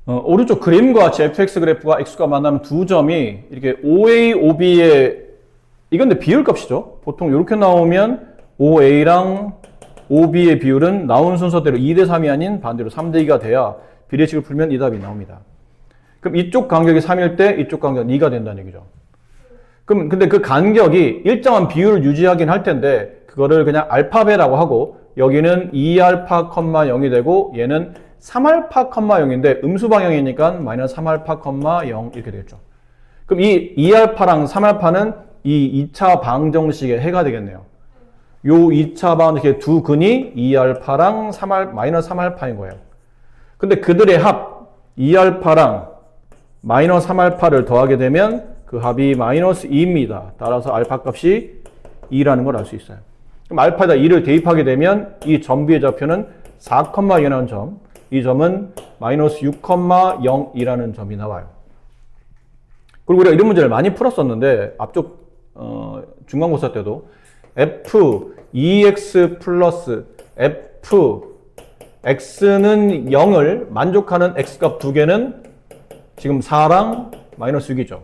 오른쪽 그림과 같이 fx 그래프가 x가 만나면 두 점이 이렇게 OA, OB의 이건 근데 비율값이죠. 보통 이렇게 나오면 OA랑 OB의 비율은 나온 순서대로 2대 3이 아닌 반대로 3대 2가 돼야 비례식을 풀면 이 답이 나옵니다. 그럼 이쪽 간격이 3일 때 이쪽 간격 2가 된다는 얘기죠. 그럼 근데 그 간격이 일정한 비율을 유지하긴 할 텐데 그거를 그냥 알파베라고 하고 여기는 2알파, 0이 되고 얘는 3알파, 0인데 음수 방향이니까 마이너스 3알파, 0 이렇게 되겠죠. 그럼 이 2알파랑 3알파는 이 2차 방정식의 해가 되겠네요. 요 2차 방정식의 두 근이 2알파랑 마이너스 3알파인 거예요. 근데 그들의 합 2알파랑 마이너스 3알파를 더하게 되면 그 합이 마이너스 2입니다. 따라서 알파 값이 2라는 걸 알 수 있어요. 그럼 알파에다 2를 대입하게 되면 이 점비의 좌표는 4,2라는 점, 이 점은 마이너스 6,0이라는 점이 나와요. 그리고 우리가 이런 문제를 많이 풀었었는데 앞쪽 중간고사 때도 f 2x 플러스 f x는 0을 만족하는 x값 두 개는 지금 4랑 마이너스 6이죠.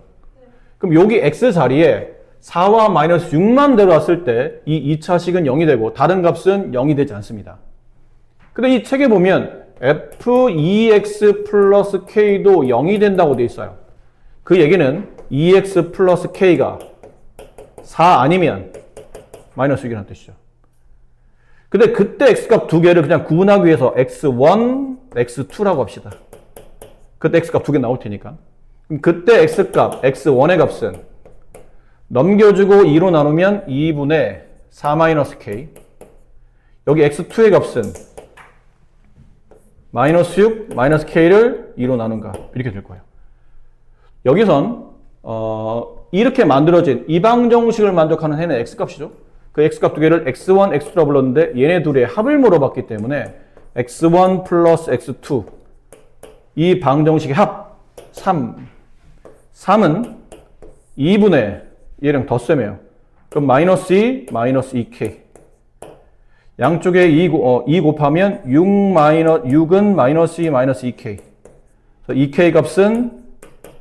그럼 여기 x 자리에 4와 마이너스 6만 들어왔을 때 이 2차식은 0이 되고 다른 값은 0이 되지 않습니다. 근데 이 책에 보면 f2x 플러스 k도 0이 된다고 돼 있어요. 그 얘기는 2x 플러스 k가 4 아니면 마이너스 6이라는 뜻이죠. 근데 그때 x값 두 개를 그냥 구분하기 위해서 x1, x2라고 합시다. 그때 x값 두 개 나올 테니까. 그럼 그때 x값, x1의 값은 넘겨주고 2로 나누면 2분의 4-k. 여기 x2의 값은 마이너스 6, 마이너스 k를 2로 나눈가. 이렇게 될 거예요. 여기선 이렇게 만들어진 이 방정식을 만족하는 해는 x값이죠. 그 x값 두 개를 x1, x2라고 불렀는데 얘네 둘의 합을 물어봤기 때문에 x1 플러스 x2 이 방정식의 합 3. 3은 2분의 얘랑 덧셈이에요. 그럼 마이너스 2, 마이너스 2k. 양쪽에 2 곱하면 6은 마이너스 2, 마이너스 2k. 그래서 2k 값은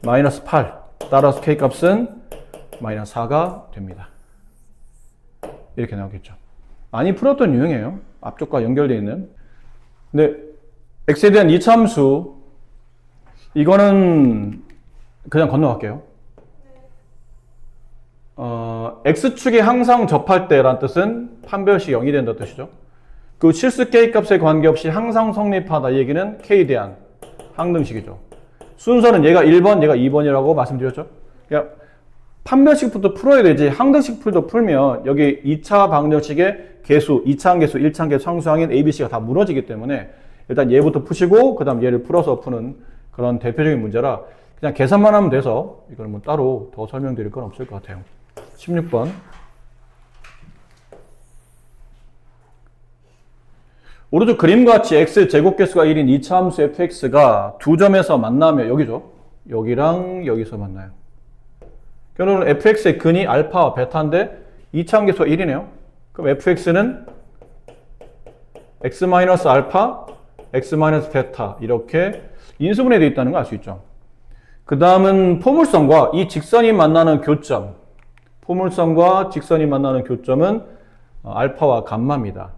마이너스 8. 따라서 k 값은 마이너스 4가 됩니다. 이렇게 나오겠죠. 많이 풀었던 유형이에요. 앞쪽과 연결되어 있는. 근데 x에 대한 이차함수 이거는 그냥 건너갈게요. x축에 항상 접할 때란 뜻은 판별식 0이 된다는 뜻이죠. 그 실수 k 값에 관계없이 항상 성립하다 이 얘기는 k에 대한 항등식이죠. 순서는 얘가 1번, 얘가 2번이라고 말씀드렸죠. 그러니까 판별식부터 풀어야 되지 항등식 풀면 여기 2차 방정식의 개수, 2차항 개수, 1차항 개수, 상수항인 ABC가 다 무너지기 때문에 일단 얘부터 푸시고 그 다음 얘를 풀어서 푸는 그런 대표적인 문제라 그냥 계산만 하면 돼서 이걸 뭐 따로 더 설명드릴 건 없을 것 같아요. 16번. 오른쪽 그림과 같이 x 제곱계수가 1인 2차 함수 fx가 두 점에서 만나면 여기죠. 여기랑 여기서 만나요. 결론은 fx의 근이 알파와 베타인데 2차 함계수가 1이네요. 그럼 fx는 x-알파, x-베타 이렇게 인수분해 되어 있다는 걸 알 수 있죠. 그 다음은 포물선과 이 직선이 만나는 교점. 포물선과 직선이 만나는 교점은 알파와 감마입니다.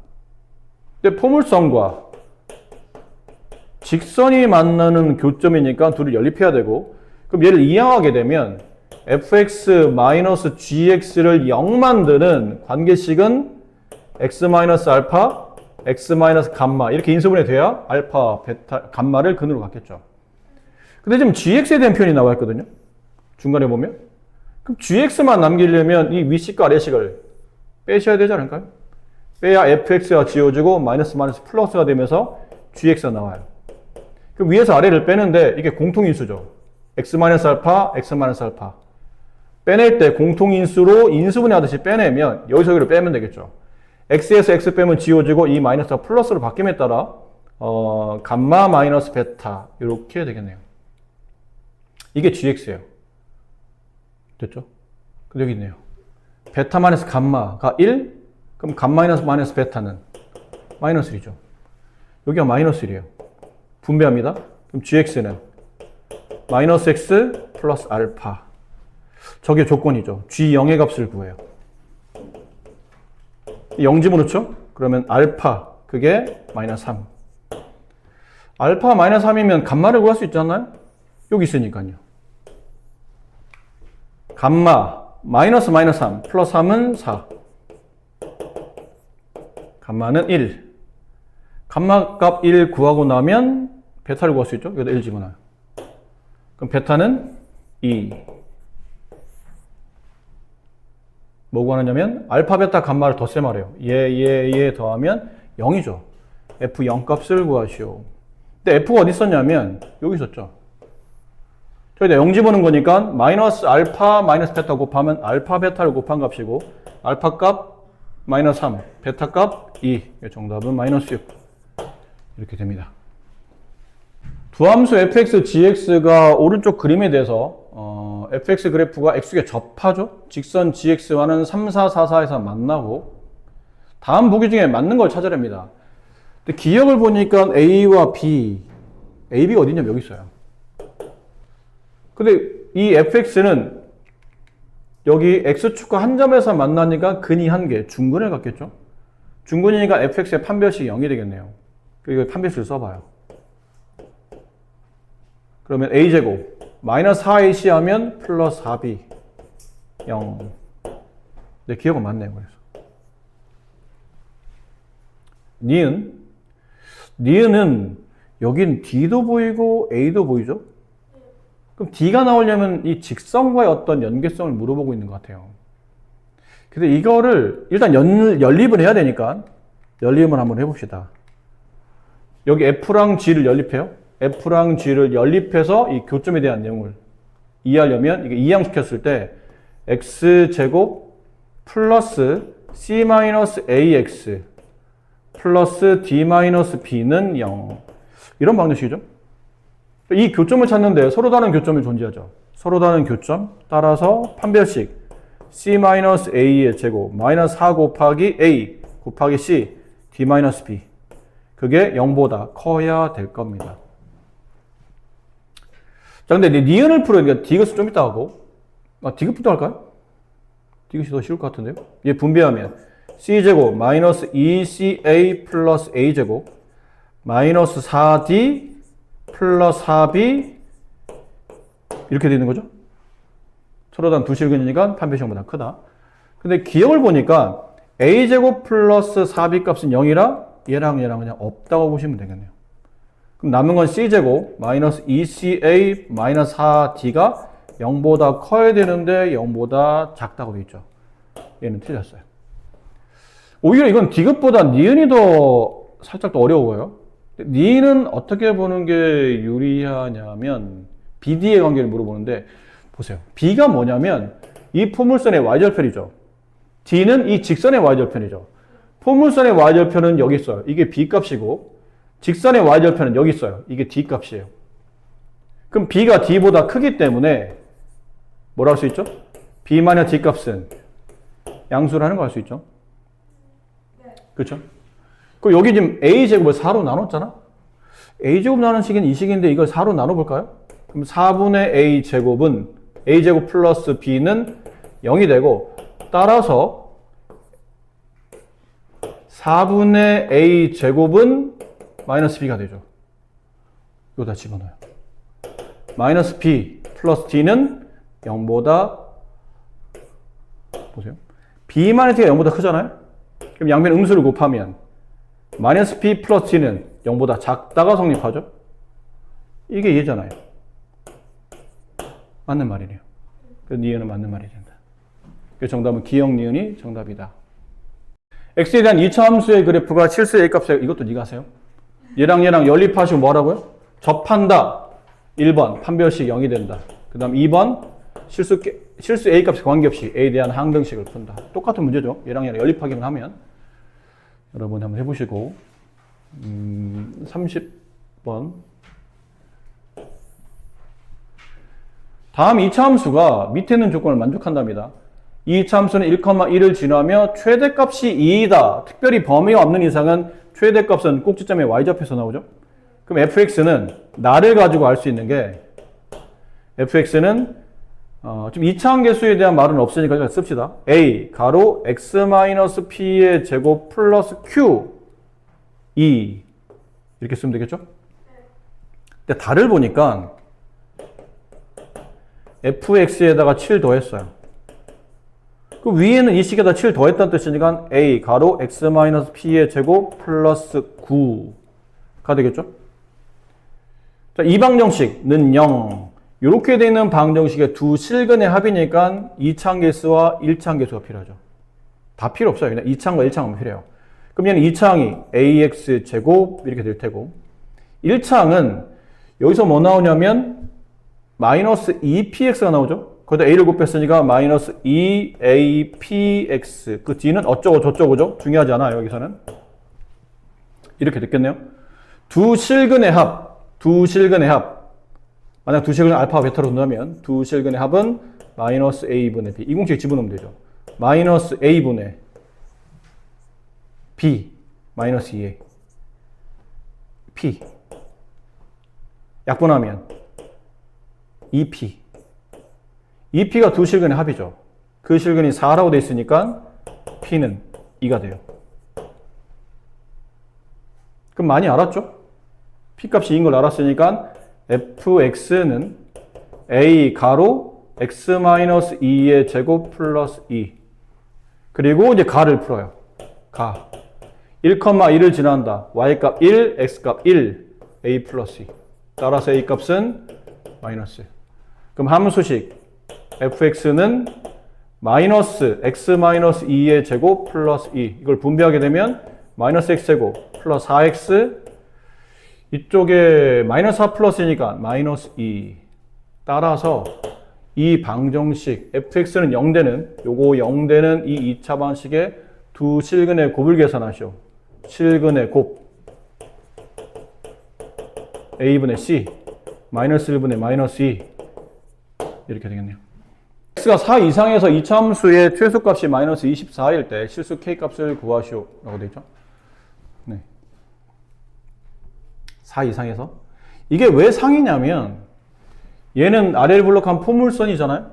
근데 포물선과 직선이 만나는 교점이니까 둘이 연립해야 되고 그럼 얘를 이항하게 되면 fx-gx를 0 만드는 관계식은 x-알파, x-감마 이렇게 인수분해 돼야 알파, 베타, 감마를 근으로 갖겠죠. 근데 지금 gx에 대한 표현이 나와 있거든요. 중간에 보면. 그럼 gx만 남기려면 이 위식과 아래식을 빼셔야 되지 않을까요? 빼야 fx가 지워지고 마이너스 플러스가 되면서 gx가 나와요. 그럼 위에서 아래를 빼는데 이게 공통인수죠. x-알파, x-알파. 빼낼 때 공통인수로 인수분해 하듯이 빼내면 여기서 여기를 빼면 되겠죠. x에서 x 빼면 지워지고 이 마이너스가 플러스로 바뀜에 따라 감마 마이너스 베타 이렇게 되겠네요. 이게 gx예요. 됐죠? 근데 여기 있네요. 베타 마이너스 감마가 1, 그럼 감마 마이너스 베타는 마이너스 1이죠. 여기가 마이너스 1이에요. 분배합니다. 그럼 gx는 마이너스 x 플러스 알파. 저게 조건이죠. g0의 값을 구해요. 0 집어넣죠? 그러면 알파, 그게 마이너스 3. 알파 마이너스 3이면 감마를 구할 수 있잖아요? 여기 있으니까요. 감마, 마이너스 3, 플러스 3은 4. 감마는 1. 감마 값 1 구하고 나면 베타를 구할 수 있죠? 여기다 1 집어넣어요. 그럼 베타는 2. 뭐 구하느냐면 알파, 베타, 감마를 덧셈 하래요. 얘 더하면 0이죠. F0 값을 구하시오. 근데 F가 어디 있었냐면 여기 있었죠. 저기다 0 집어넣은 거니까 마이너스 알파 마이너스 베타 곱하면 알파 베타를 곱한 값이고 알파 값 마이너스 3, 베타 값 2. 정답은 마이너스 6. 이렇게 됩니다. 두 함수 fx, gx가 오른쪽 그림에 대해서 fx 그래프가 x축에 접하죠. 직선 gx와는 3, 4, 4, 4에서 만나고 다음 보기 중에 맞는 걸 찾아냅니다. 근데 기역을 보니까 a와 b, a, b가 어디냐면 여기 있어요. 근데 이 fx는 여기 x축과 한 점에서 만나니까 근이 한 개, 중근을 갖겠죠. 중근이니까 fx의 판별식이 0이 되겠네요. 그리고 판별식을 써봐요. 그러면 a제곱 마이너스 4ac 하면 플러스 4b 0. 내 기억은 맞네요. 그래서 니은은 여긴 d도 보이고 a도 보이죠? 그럼 d가 나오려면 이 직선과의 어떤 연계성을 물어보고 있는 것 같아요. 근데 이거를 일단 연립을 해야 되니까 연립을 한번 해봅시다. 여기 f랑 g를 연립해요. f랑 g를 연립해서 이 교점에 대한 내용을 이해하려면 이게 이항시켰을 때 x제곱 플러스 c-ax 플러스 d-b는 0. 이런 방정식이죠. 이 교점을 찾는데 서로 다른 교점이 존재하죠. 서로 다른 교점 따라서 판별식 c-a의 제곱 마이너스 4 곱하기 a 곱하기 c d-b 그게 0보다 커야 될 겁니다. 자, 근데 니은을 풀으니까 디귿을 좀 이따 하고 디귿부터 할까요? 디귿이 더 쉬울 것 같은데요? 얘 분배하면 c제곱 마이너스 2ca 플러스 a제곱 마이너스 4d 플러스 4b 이렇게 되는 거죠? 서로 다른 두 실근이니까 판별식보다 크다. 근데 기억을 보니까 a제곱 플러스 4b 값은 0이라 얘랑 그냥 없다고 보시면 되겠네요. 그럼 남은 건 c제곱 마이너스 2ca 마이너스 4d가 0보다 커야 되는데 0보다 작다고 되어 있죠. 얘는 틀렸어요. 오히려 이건 디귿보다 니은이 더 살짝 더 어려워요. 니은은 어떻게 보는 게 유리하냐면 BD의 관계를 물어보는데 보세요. B가 뭐냐면 이 포물선의 y절편이죠. D는 이 직선의 y절편이죠. 포물선의 y절편은 여기 있어요. 이게 B 값이고 직선의 y절편은 여기 있어요. 이게 D 값이에요. 그럼 B가 D보다 크기 때문에 뭐라 할 수 있죠? B-D 값은 양수라는 거 알 수 있죠? 그렇죠? 그럼 여기 지금 A제곱을 4로 나눴잖아? A제곱 나눈 식은 이 식인데 이걸 4로 나눠볼까요? 그럼 4분의 A제곱은 A제곱 플러스 B는 0이 되고 따라서 4분의 A제곱은 마이너스 B가 되죠. 이거 다 집어넣어요. 마이너스 B 플러스 D는 0보다 보세요. B-D가 0보다 크잖아요? 그럼 양변 음수를 곱하면 마이너스 B 플러스 D는 0보다 작다가 성립하죠? 이게 얘잖아요. 맞는 말이네요. 그래서 니은은 맞는 말이 된다. 그래서 정답은 기역 니은이 정답이다. x에 대한 2차 함수의 그래프가 실수 a값에 이것도 네가 하세요. 얘랑 연립하시고 뭐라고요? 접한다. 1번 판별식 0이 된다. 그 다음 2번 실수 a값에 관계없이 a에 대한 항등식을 푼다. 똑같은 문제죠. 얘랑 연립하기만 하면 여러분 한번 해보시고 30번 다음 2차 함수가 밑에 있는 조건을 만족한답니다. 2차 함수는 1,1을 지나며 최대값이 2이다. 특별히 범위가 없는 이상은 최대값은 꼭지점의 y좌표에서 나오죠. 그럼 fx는 나를 가지고 알 수 있는 게 fx는 좀 이차함계수에 대한 말은 없으니까 그냥 씁시다. a 가로 x-p의 제곱 플러스 q 2 이렇게 쓰면 되겠죠? 근데 달을 보니까 fx에다가 7 더했어요. 그 위에는 이 식에다 7 더했다는 뜻이니까 a 가로 x-p의 제곱 플러스 9가 되겠죠? 자, 이 방정식은 0. 이렇게 되어 있는 방정식의 두 실근의 합이니까 2차항계수와 1차항계수가 필요하죠. 다 필요 없어요. 그냥 2차항과 1차항만 필요해요. 그럼 얘는 2차항이 ax 제곱 이렇게 될 테고 1차항은 여기서 뭐 나오냐면 마이너스 2px가 나오죠. 거기다 a를 곱했으니까 마이너스 2apx 그 뒤는 어쩌고 저쩌고죠. 중요하지 않아요. 여기서는. 이렇게 됐겠네요. 두 실근의 합. 만약 두 실근의 알파 베타로 둔다면 두 실근의 합은 마이너스 a분의 b. 이 공식 집어넣으면 되죠. 마이너스 a분의 b 마이너스 2a p 약분하면 2p 2p가 두 실근의 합이죠. 그 실근이 4라고 되어 있으니까 p는 2가 돼요. 그럼 많이 알았죠? p 값이 2인 걸 알았으니까 fx는 a 가로 x-2의 제곱 플러스 2 그리고 이제 가를 풀어요. 가 1,1을 지난다. y값 1, x값 1, a 플러스 2 따라서 a 값은 마이너스 1. 그럼 함수식 fx는 마이너스 x-2의 제곱 플러스 2 이걸 분배하게 되면 마이너스 x제곱 플러스 4x 이쪽에 마이너스 4 플러스니까 마이너스 2 따라서 이 방정식 fx는 0되는 요거 0되는 이 2차 방식의 두 실근의 곱을 계산하시오. 실근의 곱 a분의 c 마이너스 1분의 마이너스 2 이렇게 되겠네요. x가 4 이상에서 2차 함수의 최소값이 마이너스 24일 때 실수 k값을 구하시오 라고 되어 있죠. 네. 4 이상에서 이게 왜 상이냐면 얘는 아래를 블록한 포물선이잖아요.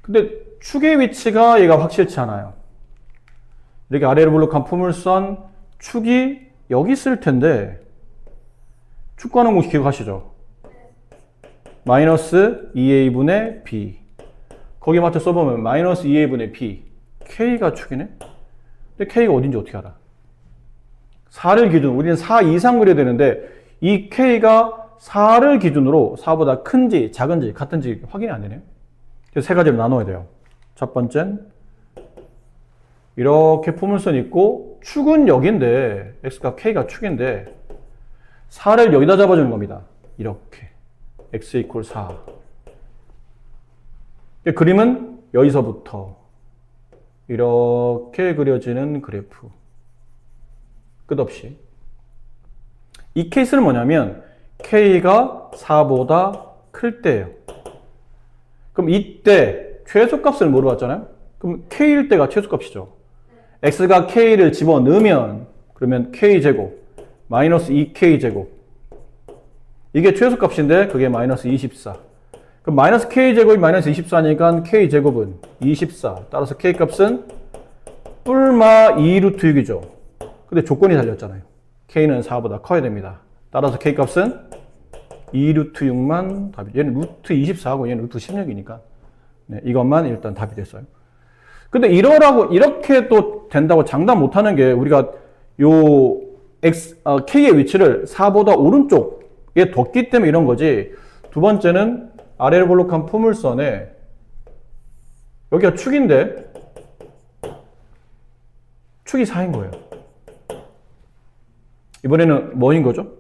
근데 축의 위치가 얘가 확실치 않아요. 이렇게 아래를 블록한 포물선 축이 여기 있을 텐데 축 구하는 공식 기억하시죠? 마이너스 2a분의 b 거기에 맞춰 써보면 마이너스 2a분의 b k가 축이네? 근데 k가 어딘지 어떻게 알아? 4를 기준으로 우리는 4 이상 그려야 되는데 이 k가 4를 기준으로 4보다 큰지 작은지 같은지 확인이 안 되네요. 그래서 세 가지로 나눠야 돼요. 첫 번째는 이렇게 포물선이 있고 축은 여기인데 x값 k가 축인데 4를 여기다 잡아주는 겁니다. 이렇게 x 이퀄 4 그림은 여기서부터 이렇게 그려지는 그래프 끝없이 이 케이스는 뭐냐면 k가 4보다 클 때예요. 그럼 이때 최소값을 물어봤잖아요. 그럼 k일 때가 최소값이죠. x가 k를 집어넣으면 그러면 k제곱 마이너스 2k제곱 이게 최소값인데 그게 마이너스 24 그럼 마이너스 k제곱이 마이너스 24니까 k제곱은 24 따라서 k값은 뿔마 2루트 6이죠. 근데 조건이 달렸잖아요. k는 4보다 커야 됩니다. 따라서 k값은 2루트 6만 답이 얘는 루트 24하고 얘는 루트 16이니까 네, 이것만 일단 답이 됐어요. 근데 이렇게 또 된다고 장담 못하는 게 우리가 요 k의 위치를 4보다 오른쪽에 뒀기 때문에 이런 거지. 두 번째는 아래를 볼록한 포물선에 여기가 축인데 축이 4인 거예요. 이번에는 뭐인 거죠?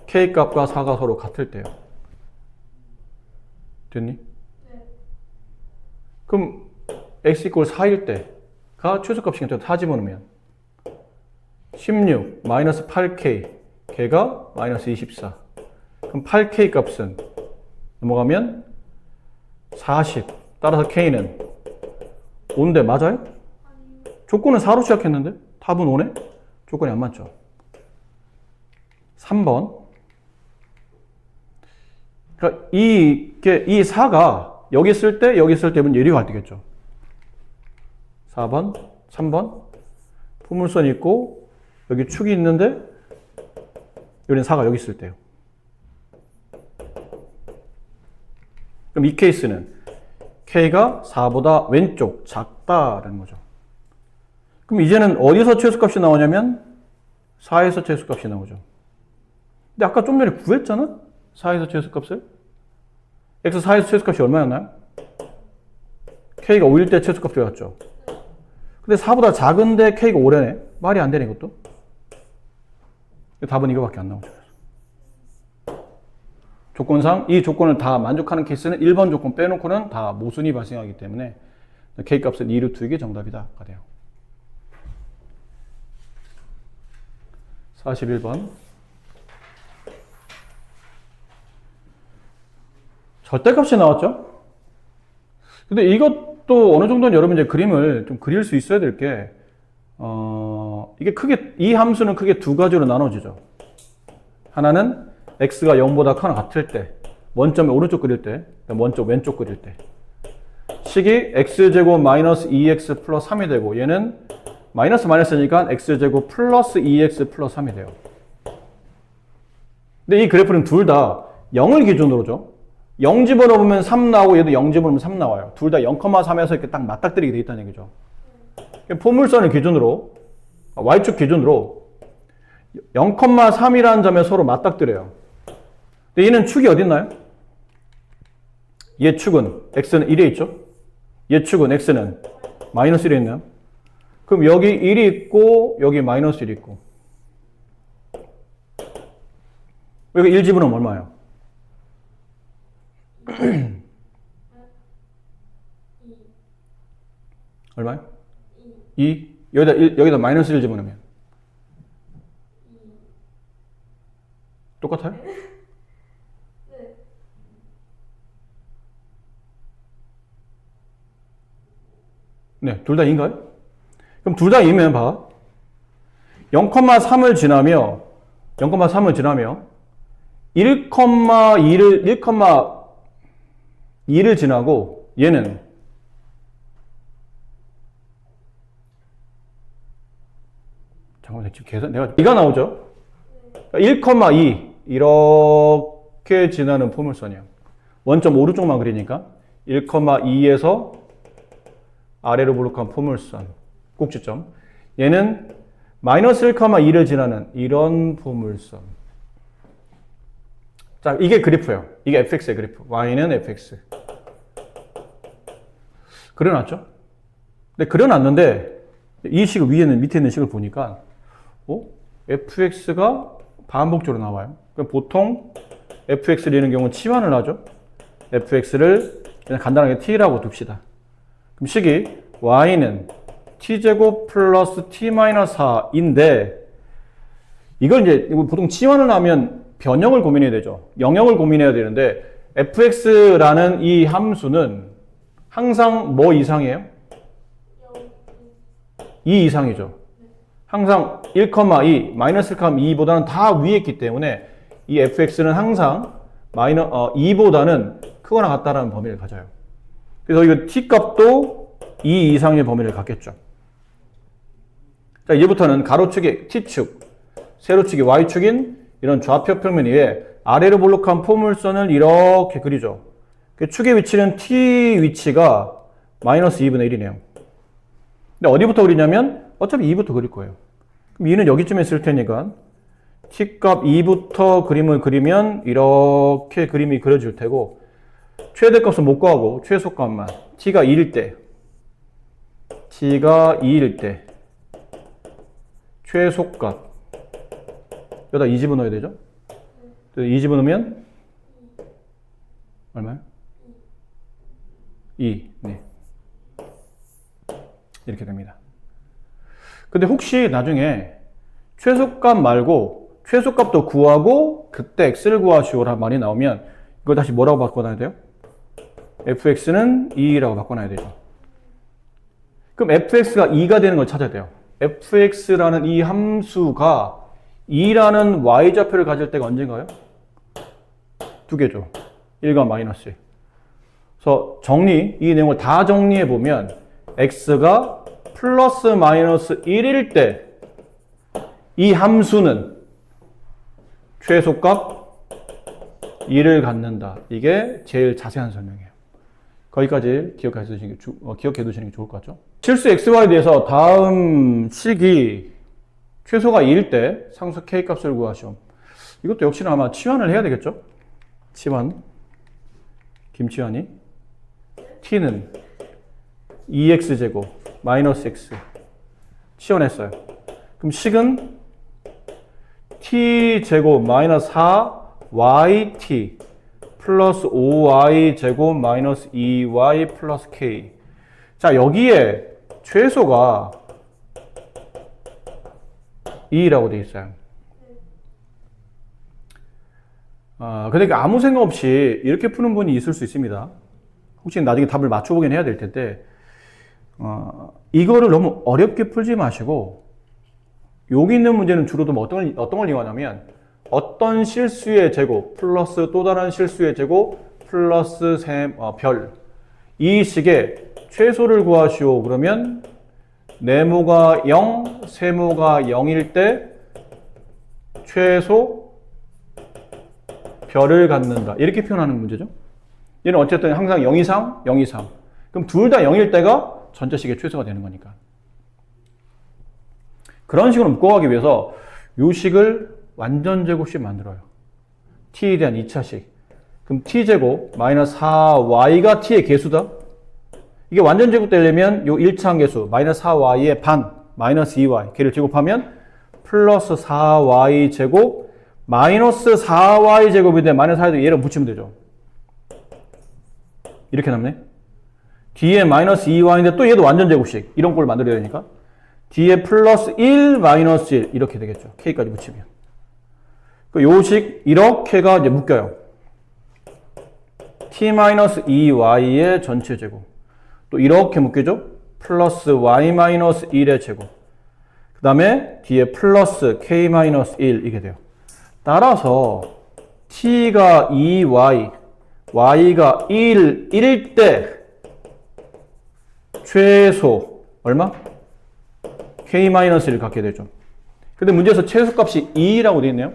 k값과 4가 서로 같을 때요. 됐니? 네. 그럼 x 이퀄 4일 때가 최소값이니까 4 집어넣으면 16 마이너스 8k 걔가 마이너스 24 그럼 8k 값은 넘어가면 40 따라서 k는 5인데 맞아요? 조건은 4로 시작했는데 답은 5네? 조건이 안 맞죠. 3번 그러니까 이 4가 여기 있을 때, 여기 있을 때면 예리가 갈 때겠죠. 4번, 3번. 포물선이 있고, 여기 축이 있는데, 여기는 4가 여기 있을 때요. 그럼 이 케이스는 K가 4보다 왼쪽, 작다라는 거죠. 그럼 이제는 어디서 최소값이 나오냐면 4에서 최소값이 나오죠. 근데 아까 좀 전에 구했잖아? 4에서 최소값을. x 4에서 최소값이 얼마였나요? K가 5일 때 최소값 되었죠. 근데 4보다 작은데 K가 5래네. 말이 안 되네, 이것도. 답은 이거밖에 안 나오죠. 조건상 이 조건을 다 만족하는 케이스는 1번 조건 빼놓고는 다 모순이 발생하기 때문에 K값은 2루트 이게 정답이다가 돼요. 41번. 절대값이 나왔죠? 근데 이것도 어느 정도는 여러분 이제 그림을 좀 그릴 수 있어야 될 게, 이게 크게, 이 함수는 크게 두 가지로 나눠지죠. 하나는 x가 0보다 크거나 같을 때, 원점의 오른쪽 그릴 때, 원점 왼쪽 그릴 때. 식이 x제곱 마이너스 2x 플러스 3이 되고, 얘는 마이너스니까 x제곱 플러스 2x 플러스 3이 돼요. 근데 이 그래프는 둘 다 0을 기준으로죠. 0 집어넣으면 3 나오고 얘도 0 집어넣으면 3 나와요. 둘 다 0,3에서 이렇게 딱 맞닥뜨리게 돼 있다는 얘기죠. 포물선을 기준으로, y축 기준으로 0,3이라는 점에 서로 맞닥뜨려요. 근데 얘는 축이 어디 있나요? 얘 축은 x는 1에 있죠? 얘 축은 x는 마이너스 1에 있나요? 그럼 여기 1이 있고 여기 마이너스 1이 있고 여기 1 집어넣으면 얼마예요? 얼마요? 2. 여기다 마이너스 1 집어넣으면 똑같아요? 네, 둘 다 2인가요? 그럼 둘 다 2면 봐. 0,3을 지나며 1,2를 지나고 얘는 잠깐만 지금 계산 내가 2가 나오죠. 1,2 이렇게 지나는 포물선이에요. 원점 오른쪽만 그리니까 1,2에서 아래로 볼록한 포물선 꼭지점. 얘는 마이너스 1,2를 지나는 이런 포물선. 자, 이게 그래프예요. 이게 fx의 그래프. y는 fx. 그려놨죠? 근데 그려놨는데 이 식을 밑에 있는 식을 보니까 fx가 반복적으로 나와요. 그럼 보통 fx를 이는 경우는 치환을 하죠. fx를 그냥 간단하게 t라고 둡시다. 그럼 식이 y는 t제곱 플러스 t-4인데 이걸 이제 보통 치환을 하면 변형을 고민해야 되죠. 영역을 고민해야 되는데 fx라는 이 함수는 항상 뭐 이상이에요? 2 이상이죠. 항상 1,2, 마이너스 1,2보다는 다 위에 있기 때문에 이 fx는 항상 2보다는 크거나 같다라는 범위를 가져요. 그래서 이거 t값도 2 이상의 범위를 갖겠죠. 자, 이제부터는 가로축의 t축, 세로축의 y축인 이런 좌표 평면 위에 아래로 볼록한 포물선을 이렇게 그리죠. 그 축의 위치는 t 위치가 마이너스 2분의 1이네요. 근데 어디부터 그리냐면 어차피 2부터 그릴 거예요. 그럼 2는 여기쯤에 있을 테니까 t값 2부터 그림을 그리면 이렇게 그림이 그려질 테고 최대값은 못 구하고 최소값만 t가 2일 때 최소값 여기다 2 집어넣어야 되죠? 2 집어넣으면 얼마요? 2. 네. 이렇게 됩니다. 근데 혹시 나중에 최소값 말고 최소값도 구하고 그때 x를 구하시오라는 말이 나오면 이걸 다시 뭐라고 바꿔놔야 돼요? fx는 2라고 바꿔놔야 되죠. 그럼 fx가 2가 되는 걸 찾아야 돼요. fx라는 이 함수가 2라는 y좌표를 가질 때가 언젠가요? 두 개죠. 1과 마이너스 1. 그래서 이 내용을 다 정리해 보면 x가 플러스 마이너스 1일 때 이 함수는 최소값 1을 갖는다. 이게 제일 자세한 설명이에요. 거기까지 기억해 두시는 게 좋을 것 같죠? 실수 xy에 대해서 다음 식이 최소가 2일 때 상수 k 값을 구하시오. 이것도 역시나 아마 치환을 해야 되겠죠? 치환. 김치환이. t는 2x제곱 마이너스 x. 치환했어요. 그럼 식은 t제곱 마이너스 4yt 플러스 5y제곱 마이너스 2y 플러스 k. 자, 여기에 최소가 2라고 되어 있어요. 그러니까 아무 생각 없이 이렇게 푸는 분이 있을 수 있습니다. 혹시 나중에 답을 맞춰보긴 해야 될 텐데, 이거를 너무 어렵게 풀지 마시고, 여기 있는 문제는 주로 어떤 걸 이용하냐면, 어떤 실수의 제곱 플러스 또 다른 실수의 제곱 플러스 별. 이 식의 최소를 구하시오. 그러면 네모가 0, 세모가 0일 때 최소 별을 갖는다. 이렇게 표현하는 문제죠. 얘는 어쨌든 항상 0 이상, 0 이상. 그럼 둘 다 0일 때가 전체식의 최소가 되는 거니까. 그런 식으로 묶어가기 위해서 이 식을 완전 제곱식 만들어요. t에 대한 2차식. 그럼 t제곱 마이너스 4y가 t의 개수다. 이게 완전 제곱 되려면 이 1차 개수 마이너스 4y의 반 마이너스 2y 걔를 제곱하면 플러스 4y 제곱 마이너스 4y 제곱이 돼 마이너스 4y도 얘를 붙이면 되죠. 이렇게 남네. 뒤에 마이너스 2y인데 또 얘도 완전 제곱식. 이런 꼴을 만들어야 되니까. 뒤에 플러스 1 마이너스 1 이렇게 되겠죠. k까지 붙이면. 요 식 이렇게가 이제 묶여요. t-2y의 전체 제곱. 또 이렇게 묶여죠. 플러스 y-1의 제곱. 그 다음에 뒤에 플러스 k-1 이게 돼요. 따라서 t가 2y, y가 1일 때 최소 얼마? k-1을 갖게 되죠. 근데 문제에서 최소값이 2라고 되어 있네요.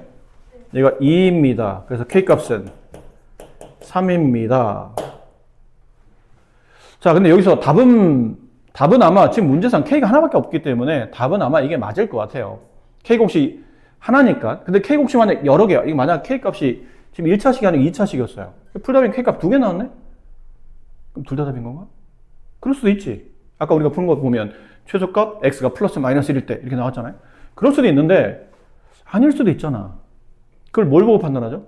얘가 2입니다. 그래서 k값은 3입니다. 자, 근데 여기서 답은 아마 지금 문제상 k가 하나밖에 없기 때문에 답은 아마 이게 맞을 것 같아요. k 곱이 하나니까. 근데 k 곱이 만약 여러 개야. 이거 만약 k 값이 지금 1차식이 아니고 2차식이었어요. 풀답엔 k 값 2개 나왔네? 그럼 둘 다 답인 건가? 그럴 수도 있지. 아까 우리가 푸는 거 보면 최소값 x가 플러스 마이너스 1일 때 이렇게 나왔잖아요. 그럴 수도 있는데 아닐 수도 있잖아. 그걸 뭘 보고 판단하죠?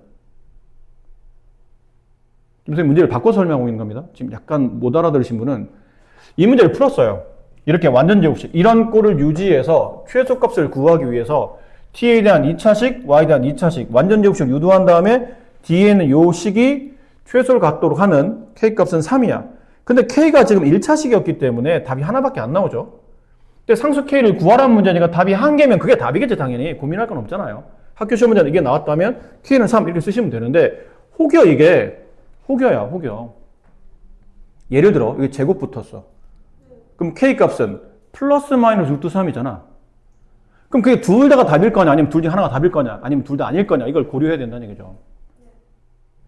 선생님 문제를 바꿔서 설명하고 있는 겁니다. 지금 약간 못 알아들으신 분은 이 문제를 풀었어요. 이렇게 완전 제곱식. 이런 꼴을 유지해서 최소값을 구하기 위해서 t에 대한 2차식, y에 대한 2차식 완전 제곱식을 유도한 다음에 뒤에는 요 식이 최소를 갖도록 하는 k값은 3이야. 근데 k가 지금 1차식이었기 때문에 답이 하나밖에 안 나오죠. 근데 상수 k를 구하라는 문제니까 답이 한 개면 그게 답이겠지 당연히. 고민할 건 없잖아요. 학교 시험 문제는 이게 나왔다면 k는 3 이렇게 쓰시면 되는데 혹여 이게 혹여야 혹여. 예를 들어 이게 제곱 붙었어. 그럼 k 값은 플러스 마이너스 루트 3이잖아. 그럼 그게 둘 다가 답일 거냐 아니면 둘 중 하나가 답일 거냐 아니면 둘 다 아닐 거냐 이걸 고려해야 된다는 얘기죠.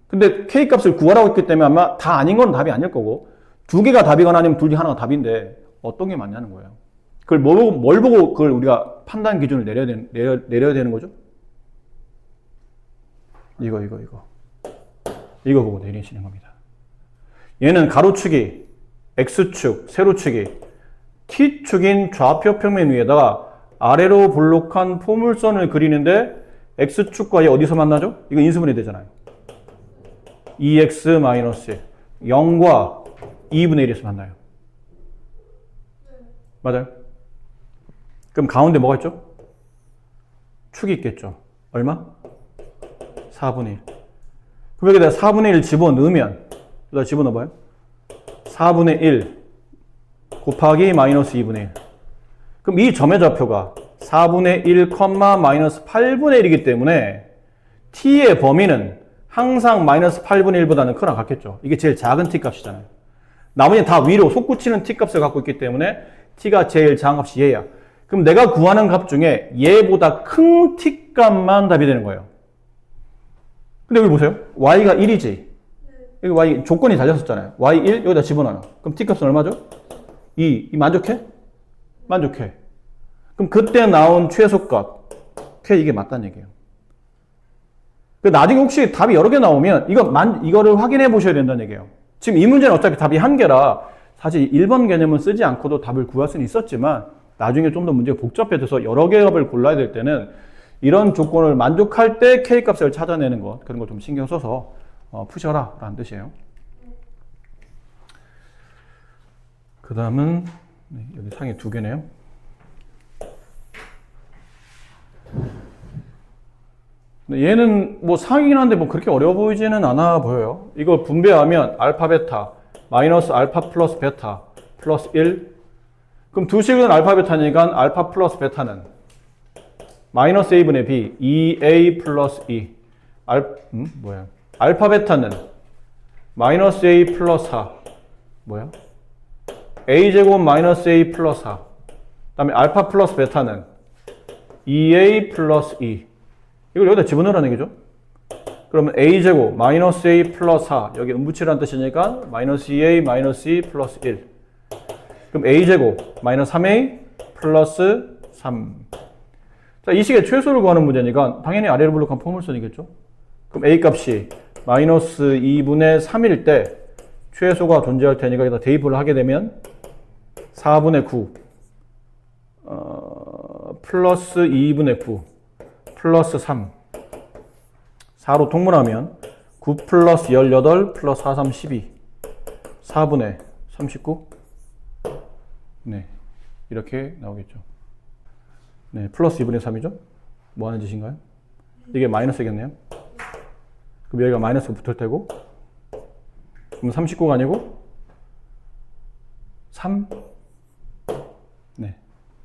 근데 k 값을 구하라고 했기 때문에 아마 다 아닌 건 답이 아닐 거고 두 개가 답이거나 아니면 둘 중 하나가 답인데 어떤 게 맞냐는 거예요. 그걸 뭘 보고 그걸 우리가 판단 기준을 내려야 되는 거죠? 이거 보고 내리시는 겁니다. 얘는 가로축이 x축, 세로축이 t축인 좌표 평면 위에다가 아래로 볼록한 포물선을 그리는데 x축과 얘 어디서 만나죠? 이거 인수분해 되잖아요. 2x 마이너스 0과 2분의 1에서 만나요. 맞아요? 그럼 가운데 뭐가 있죠? 축이 있겠죠. 얼마? 4분의 1. 그럼 여기다 4분의 1 집어넣으면 여기다 집어넣어봐요. 4분의 1 곱하기 마이너스 2분의 1. 그럼 이 점의 좌표가 4분의 1, 마이너스 8분의 1이기 때문에 t의 범위는 항상 마이너스 8분의 1보다는 크거나 같겠죠. 이게 제일 작은 t 값이잖아요. 나머지는 다 위로 솟구치는 t 값을 갖고 있기 때문에 t가 제일 작은 값이 얘야. 그럼 내가 구하는 값 중에 얘보다 큰 t 값만 답이 되는 거예요. 근데 여기 보세요. y가 1이지. 여기 y 조건이 달렸었잖아요. y1 여기다 집어넣어. 그럼 t 값은 얼마죠? 2. 이 만족해? 만족해. 그럼 그때 나온 최소값. 이게 맞다는 얘기예요. 나중에 혹시 답이 여러 개 나오면 이거를 확인해 보셔야 된다는 얘기예요. 지금 이 문제는 어차피 답이 한 개라 사실 1번 개념은 쓰지 않고도 답을 구할 수는 있었지만 나중에 좀 더 문제가 복잡해져서 여러 개 값을 골라야 될 때는 이런 조건을 만족할 때 K값을 찾아내는 것, 그런 걸 좀 신경 써서 푸셔라 라는 뜻이에요. 그 다음은 여기 상이 두 개네요. 얘는 뭐 상이긴 한데 뭐 그렇게 어려워 보이지는 않아 보여요. 이거 분배하면 알파 베타 마이너스 알파 플러스 베타 플러스 1. 그럼 두 식은 알파 베타니까 알파 플러스 베타는 마이너스 a분의 b 2a 플러스 2. 알파 베타는 마이너스 a 플러스 4. a제곱 마이너스 a 플러스 4. 그 다음에 알파 플러스 베타는 2a 플러스 2. 이걸 여기다 집어넣으라는 얘기죠. 그러면 a제곱 마이너스 a 플러스 4. 여기 음붙이라는 뜻이니까 마이너스 2a 마이너스 2 플러스 1. 그럼 a제곱 마이너스 3a 플러스 3. 자, 이 식의 최소를 구하는 문제니까 당연히 아래로 블록한 포물선이겠죠. 그럼 a 값이 마이너스 2분의 3일 때 최소가 존재할 테니까 여기다 대입을 하게 되면 4분의 9 플러스 2분의 9 플러스 3 4로 통분하면 9 플러스 18 플러스 4, 3, 12 4분의 39 네, 이렇게 나오겠죠. 네, 플러스 2분의 3이죠. 뭐 하는 짓인가요? 이게 마이너스겠네요. 그럼 여기가 마이너스가 붙을 테고 그럼 39가 아니고 3 네,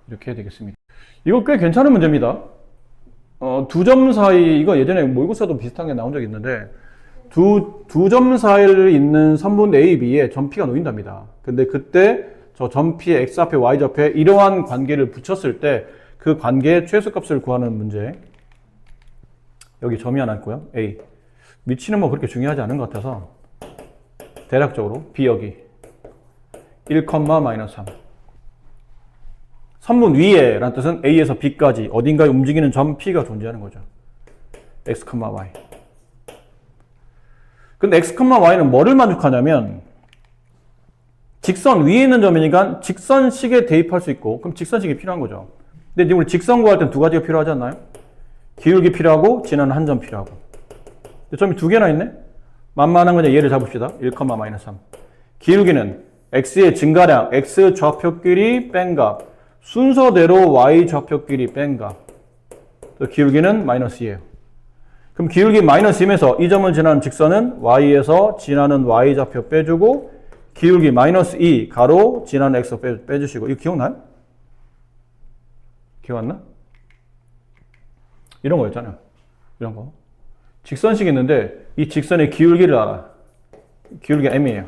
이렇게 되겠습니다. 이거 꽤 괜찮은 문제입니다. 두 점 사이, 이거 예전에 모의고사도 비슷한 게 나온 적이 있는데 두 점 사이를 있는 선분 A, B에 점 P가 놓인답니다. 근데 그때 저 점 P의 X 앞에 Y 앞에 이러한 관계를 붙였을 때 그 관계의 최소값을 구하는 문제. 여기 점이 하나 있고요. A. 위치는 뭐 그렇게 중요하지 않은 것 같아서 대략적으로 B 여기 1, 마이너스 3. 선분 위에 라는 뜻은 A에서 B까지 어딘가에 움직이는 점 P가 존재하는 거죠. X, Y. 근데 X, Y는 뭐를 만족하냐면 직선 위에 있는 점이니까 직선식에 대입할 수 있고 그럼 직선식이 필요한 거죠. 근데 우리 직선 구할 땐 두 가지가 필요하지 않나요? 기울기 필요하고 지나는 한 점 필요하고. 근데 점이 두 개나 있네? 만만한 건 얘를 잡읍시다. 1, 마이너스 3. 기울기는 X의 증가량, X 좌표끼리 뺀 값. 순서대로 Y 좌표끼리 뺀 값. 기울기는 마이너스 2예요. 그럼 기울기 마이너스 2에서 이 점을 지나는 직선은 Y에서 지나는 Y 좌표 빼주고 기울기 마이너스 2 가로 지나는 X 빼주시고. 이거 기억나요? 기억 안 나? 이런 거였잖아요. 이런 거. 직선식이 있는데 이 직선의 기울기를 알아. 기울기가 m이에요.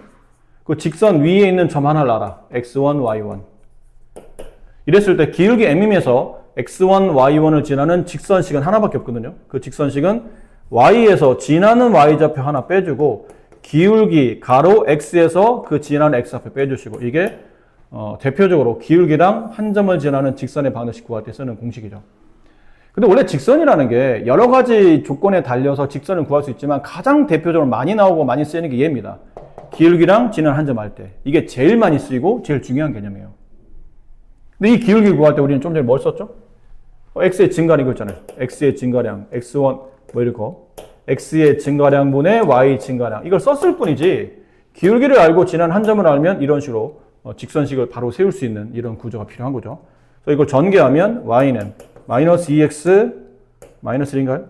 그 직선 위에 있는 점 하나를 알아. x1, y1. 이랬을 때 기울기 m임에서 x1, y1을 지나는 직선식은 하나밖에 없거든요. 그 직선식은 y에서 지나는 y좌표 하나 빼주고 기울기 가로 x에서 그 지나는 x좌표 빼주시고 이게 대표적으로 기울기랑 한 점을 지나는 직선의 방정식 구할 때 쓰는 공식이죠. 근데 원래 직선이라는 게 여러 가지 조건에 달려서 직선을 구할 수 있지만 가장 대표적으로 많이 나오고 많이 쓰이는 게 얘입니다. 기울기랑 지나는 한 점 할 때. 이게 제일 많이 쓰이고 제일 중요한 개념이에요. 근데 이 기울기 구할 때 우리는 좀 전에 뭘 썼죠? x의 증가량 이거 있잖아요. x의 증가량, x1 뭐 이런 거. x의 증가량분의 y 증가량. 이걸 썼을 뿐이지 기울기를 알고 지나는 한 점을 알면 이런 식으로 직선식을 바로 세울 수 있는 이런 구조가 필요한 거죠. 그래서 이걸 전개하면 y는 마이너스 2x 마이너스 1인가요?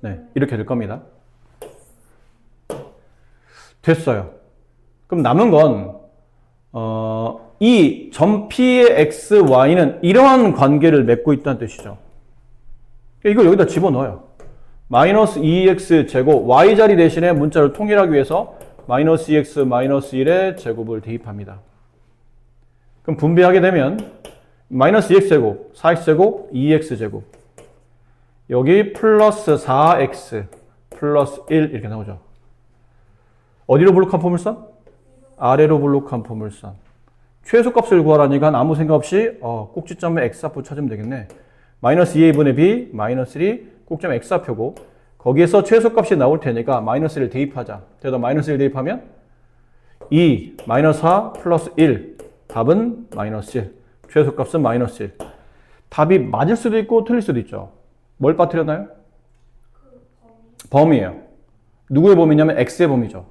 네, 이렇게 될 겁니다. 됐어요. 그럼 남은 건 이 점 P의 x, y는 이러한 관계를 맺고 있다는 뜻이죠. 이걸 여기다 집어넣어요. 마이너스 2x 제곱 y자리 대신에 문자를 통일하기 위해서 마이너스 2x 마이너스 1의 제곱을 대입합니다. 그럼 분배하게 되면 마이너스 2x 제곱, 4x 제곱, 2x 제곱 여기 플러스 4x 플러스 1 이렇게 나오죠. 어디로 블록한 포물선? 아래로 블록한 포물선. 최소값을 구하라니까 아무 생각 없이 꼭지점에 x좌표 찾으면 되겠네. 마이너스 2a분의 b 마이너스 1이 꼭지점 x좌표고 거기에서 최소값이 나올 테니까 마이너스 1을 대입하자. 그래서 마이너스 1 대입하면 2 마이너스 4 플러스 1 답은 마이너스 1. 최소값은 마이너스 1. 답이 맞을 수도 있고 틀릴 수도 있죠. 뭘 빠뜨렸나요? 범위예요. 누구의 범위냐면 x의 범위죠.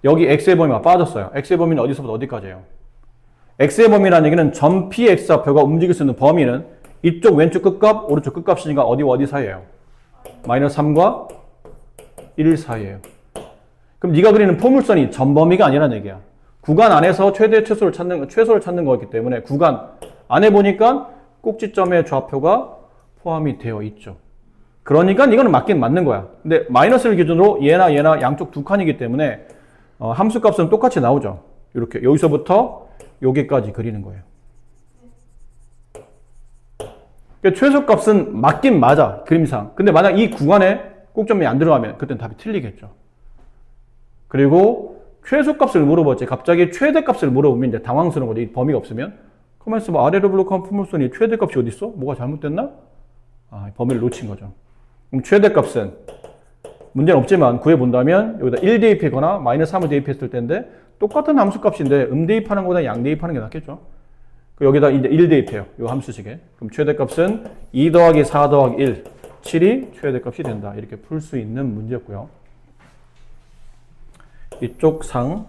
여기 x의 범위가 빠졌어요. x의 범위는 어디서부터 어디까지예요? x의 범위라는 얘기는 점 px좌표가 움직일 수 있는 범위는 이쪽 왼쪽 끝값, 오른쪽 끝값이니까 어디와 어디 사이예요? 마이너스 3과 1 사이예요. 그럼 네가 그리는 포물선이 전범위가 아니라는 얘기야. 구간 안에서 최대 최소를 찾는 거기 때문에 구간 안에 보니까 꼭지점의 좌표가 포함이 되어 있죠. 그러니까 이거는 맞긴 맞는 거야. 근데 마이너스를 기준으로 얘나 양쪽 두 칸이기 때문에 함수 값은 똑같이 나오죠. 이렇게 여기서부터 여기까지 그리는 거예요. 그러니까 최소값은 맞긴 맞아, 그림상. 근데 만약 이 구간에 꼭점이 안 들어가면 그땐 답이 틀리겠죠. 그리고 최소값을 물어봤지. 갑자기 최대값을 물어보면 이제 당황스러운 거죠. 이 범위가 없으면. 가만히 있어봐. 아래로 블록한 포물선이 최대값이 어디 있어? 뭐가 잘못됐나? 범위를 놓친 거죠. 그럼 최대값은 문제는 없지만 구해본다면 여기다 1 대입하거나 마이너스 3을 대입했을 텐데 똑같은 함수값인데 대입하는 것보다 양 대입하는 게 낫겠죠. 여기다 이제 1 대입해요. 이 함수식에. 그럼 최대값은 2 더하기 4 더하기 1, 7이 최대값이 된다. 이렇게 풀 수 있는 문제였고요. 이쪽 상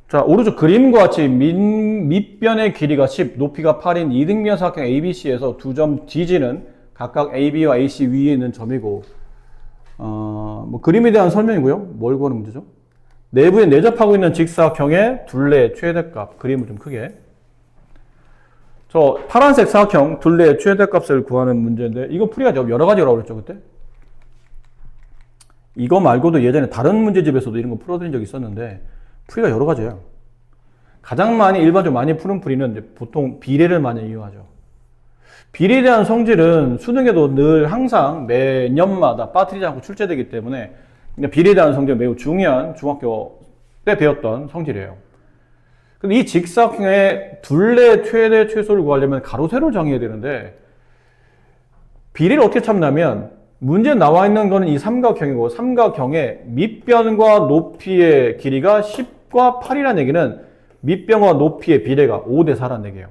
자, 오른쪽 그림과 같이 밑변의 길이가 10, 높이가 8인 이등변 사각형 ABC에서 두 점 DG는 각각 AB와 AC 위에 있는 점이고 뭐 그림에 대한 설명이고요. 뭘 구하는 문제죠? 내부에 내접하고 있는 직사각형의 둘레의 최대값. 그림을 좀 크게. 저 파란색 사각형 둘레의 최대값을 구하는 문제인데 이거 풀이가 여러 가지라고 그랬죠, 그때? 이거 말고도 예전에 다른 문제집에서도 이런 거 풀어드린 적이 있었는데 풀이가 여러 가지예요. 가장 일반적으로 많이 푸는 풀이는 이제 보통 비례를 많이 이용하죠. 비례에 대한 성질은 수능에도 늘 항상 매년마다 빠뜨리지 않고 출제되기 때문에 비례에 대한 성질은 매우 중요한 중학교 때 배웠던 성질이에요. 근데 이 직사각형의 둘레 최대 최소를 구하려면 가로 세로를 정해야 되는데 비례를 어떻게 찾냐면 문제에 나와 있는 거는 이 삼각형이고 삼각형의 밑변과 높이의 길이가 10과 8이라는 얘기는 밑변과 높이의 비례가 5대 4라는 얘기예요.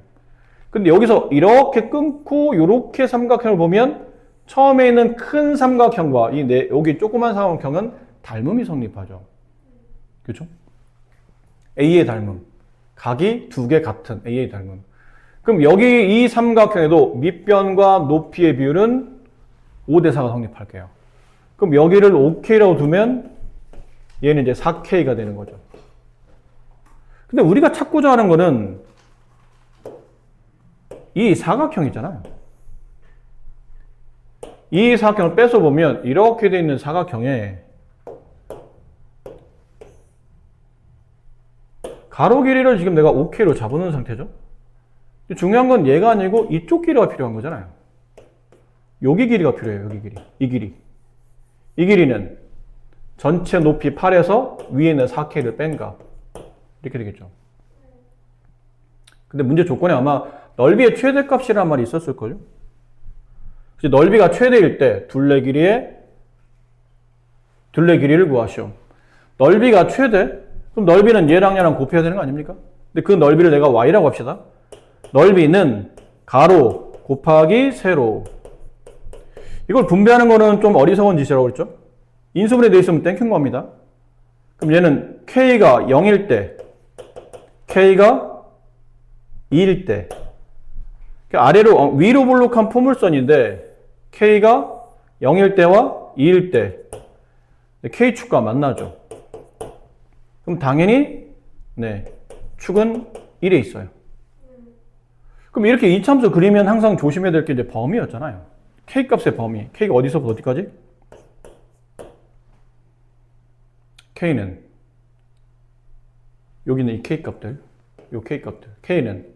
근데 여기서 이렇게 끊고 이렇게 삼각형을 보면 처음에 있는 큰 삼각형과 여기 조그만 삼각형은 닮음이 성립하죠. 그렇죠? A의 닮음. 각이 두 개 같은 A의 닮음. 그럼 여기 이 삼각형에도 밑변과 높이의 비율은 5대 4가 성립할게요. 그럼 여기를 5K라고 두면 얘는 이제 4K가 되는 거죠. 근데 우리가 찾고자 하는 거는 이 사각형 있잖아요. 이 사각형을 뺏어 보면 이렇게 되어 있는 사각형에 가로 길이를 지금 내가 5K로 잡아놓은 상태죠. 중요한 건 얘가 아니고 이쪽 길이가 필요한 거잖아요. 여기 길이가 필요해요. 여기 길이. 이 길이. 이 길이는 전체 높이 8에서 위에 있는 4K를 뺀 값. 이렇게 되겠죠. 근데 문제 조건에 아마 넓이의 최대값이라는 말이 있었을걸요? 넓이가 최대일 때 둘레 길이를 구하시오. 넓이가 최대? 그럼 넓이는 얘랑 곱해야 되는 거 아닙니까? 근데 그 넓이를 내가 y라고 합시다. 넓이는 가로 곱하기 세로. 이걸 분배하는 거는 좀 어리석은 짓이라고 그랬죠? 인수분해 되어 있으면 땡큐인 겁니다. 그럼 얘는 k가 0일 때, k가 2일 때, 위로 블록한 포물선인데 k가 0일 때와 2일 때 k축과 만나죠. 그럼 당연히 축은 1에 있어요. 그럼 이렇게 이참수 그리면 항상 조심해야 될 게 이제 범위였잖아요. k 값의 범위. k가 어디서부터 어디까지? k는 여기는 이 k 값들, 요 k 값들. k는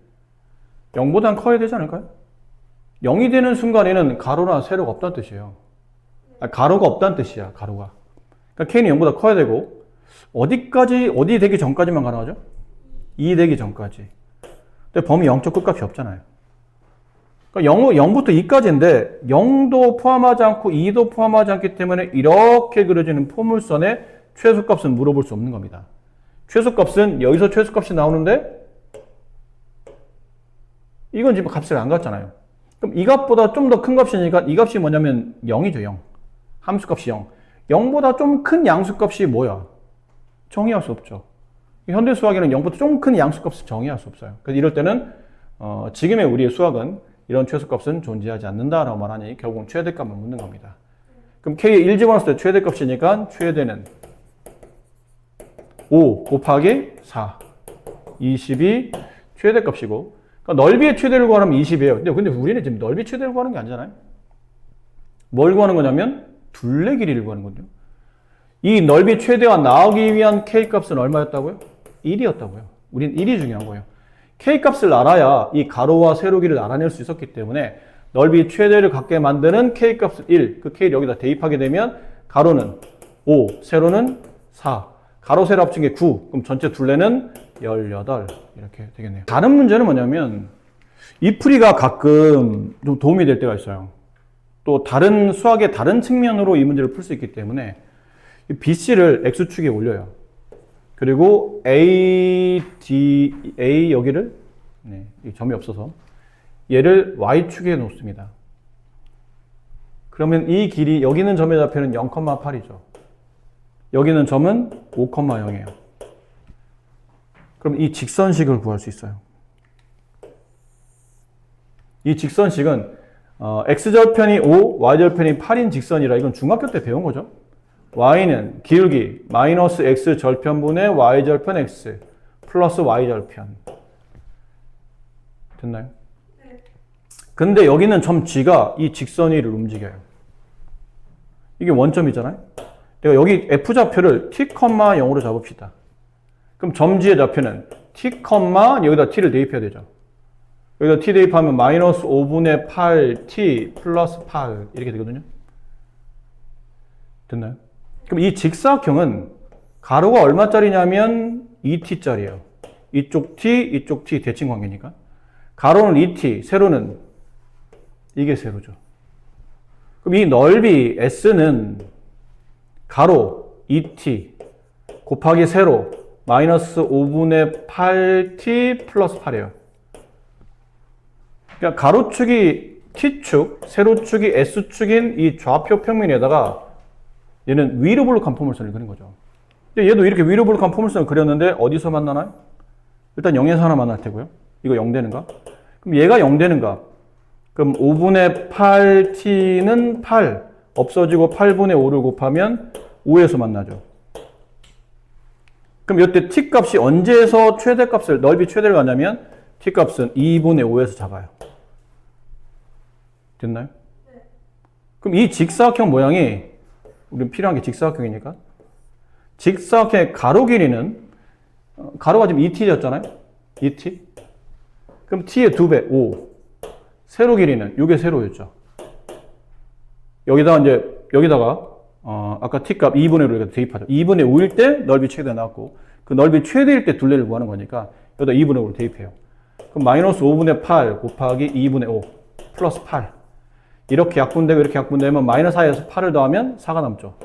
0보단 커야 되지 않을까요? 0이 되는 순간에는 가로나 세로가 없다는 뜻이에요. 가로가 없다는 뜻이야, 가로가. 그러니까 k는 0보다 커야 되고, 어디까지, 어디 되기 전까지만 가능하죠? 2 되기 전까지. 근데 범위 0쪽 끝값이 없잖아요. 그러니까 0부터 2까지인데 0도 포함하지 않고 2도 포함하지 않기 때문에 이렇게 그려지는 포물선의 최소값은 물어볼 수 없는 겁니다. 최소값은 여기서 최소값이 나오는데 이건 지금 값을 안 갖잖아요. 그럼 이 값보다 좀 더 큰 값이니까 이 값이 뭐냐면 0이죠. 0. 함수값이 0. 0보다 좀 큰 양수값이 뭐야? 정의할 수 없죠. 현대 수학에는 0보다 좀 큰 양수값을 정의할 수 없어요. 그래서 이럴 때는 지금의 우리의 수학은 이런 최소값은 존재하지 않는다라고 말하니 결국은 최대값을 묻는 겁니다. 그럼 K의 1 집어넣었을 때 최대값이니까 최대는 5 곱하기 4, 22 최대값이고, 그러니까 넓이의 최대를 구하면 20이에요. 근데 우리는 지금 넓이 최대를 구하는 게 아니잖아요. 뭘 구하는 거냐면 둘레 길이를 구하는 거죠. 이 넓이 최대가 나오기 위한 K값은 얼마였다고요? 1이었다고요. 우린 1이 중요한 거예요. K값을 알아야 이 가로와 세로기를 알아낼 수 있었기 때문에 넓이 최대를 갖게 만드는 K값은 1. 그 K를 여기다 대입하게 되면 가로는 5, 세로는 4. 가로, 세로 합친 게 9. 그럼 전체 둘레는 18. 이렇게 되겠네요. 다른 문제는 뭐냐면 이 풀이가 가끔 좀 도움이 될 때가 있어요. 또 다른 수학의 다른 측면으로 이 문제를 풀 수 있기 때문에 BC를 X축에 올려요. 그리고 A 여기를 이 점이 없어서 얘를 Y축에 놓습니다. 그러면 이 길이 여기 있는 점의 좌표는 0,8이죠. 여기 있는 점은 5,0이에요. 그럼 이 직선식을 구할 수 있어요. 이 직선식은 X절편이 5, Y절편이 8인 직선이라 이건 중학교 때 배운 거죠. Y는 기울기 마이너스 X절편분의 Y절편 X 플러스 Y절편. 됐나요? 네. 근데 여기는 점 G가 이 직선 위를 움직여요. 이게 원점이잖아요. 내가 여기 F좌표를 T, 0으로 잡읍시다. 그럼 점 G의 좌표는 T, 여기다 T를 대입해야 되죠. 여기다 T 대입하면 마이너스 5분의 8 T 플러스 8 이렇게 되거든요. 됐나요? 그럼 이 직사각형은 가로가 얼마짜리냐면 2t짜리예요. 이쪽 T 대칭 관계니까. 가로는 2t, 세로는 이게 세로죠. 그럼 이 넓이 S는 가로 2t 곱하기 세로 마이너스 5분의 8t 플러스 8이에요. 그러니까 가로축이 T축, 세로축이 S축인 이 좌표 평면에다가 얘는 위로 볼록한 포물선을 그린 거죠. 얘도 이렇게 위로 볼록한 포물선을 그렸는데 어디서 만나나요? 일단 0에서 하나 만날 테고요. 이거 0 되는가? 그럼 얘가 0 되는가? 그럼 5분의 8t는 8 없어지고 8분의 5를 곱하면 5에서 만나죠. 그럼 이때 t 값이 언제에서 최대값을 넓이 최대를 갖냐면 t 값은 2분의 5에서 잡아요. 됐나요? 네. 그럼 이 직사각형 모양이 우리는 필요한 게 직사각형이니까 직사각형의 가로 길이는 가로가 지금 2t였잖아요. 2t. 그럼 t의 2배 5. 세로 길이는 이게 세로였죠. 여기다가 아까 t 값 2분의 5를 대입하죠. 2분의 5일 때 넓이 최대 나왔고 그 넓이 최대일 때 둘레를 구하는 거니까 여기다 2분의 5를 대입해요. 그럼 마이너스 5분의 8 곱하기 2분의 5 플러스 8 이렇게 약분되고 이렇게 약분되면 마이너스 4에서 8을 더하면 4가 남죠.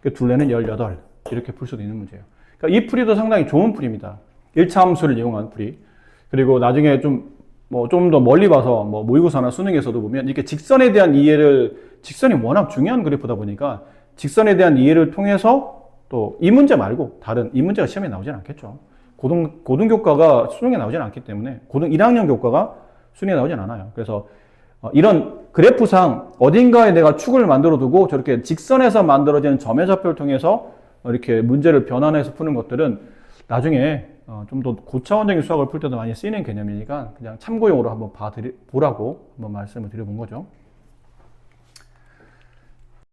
그 둘레는 18 이렇게 풀 수도 있는 문제예요. 그러니까 이 풀이도 상당히 좋은 풀입니다. 1차 함수를 이용한 풀이. 그리고 나중에 좀 더 멀리 봐서 모의고사나 수능에서도 보면 이렇게 직선에 대한 이해를 직선이 워낙 중요한 그래프다 보니까 직선에 대한 이해를 통해서 또 이 문제 말고 다른 이 문제가 시험에 나오진 않겠죠. 고등교과가 수능에 나오진 않기 때문에 고등 1학년 교과가 수능에 나오진 않아요. 그래서 이런 그래프상 어딘가에 내가 축을 만들어 두고 저렇게 직선에서 만들어지는 점의 좌표를 통해서 이렇게 문제를 변환해서 푸는 것들은 나중에 좀 더 고차원적인 수학을 풀 때도 많이 쓰이는 개념이니까 그냥 참고용으로 한번 보라고 한번 말씀을 드려본 거죠.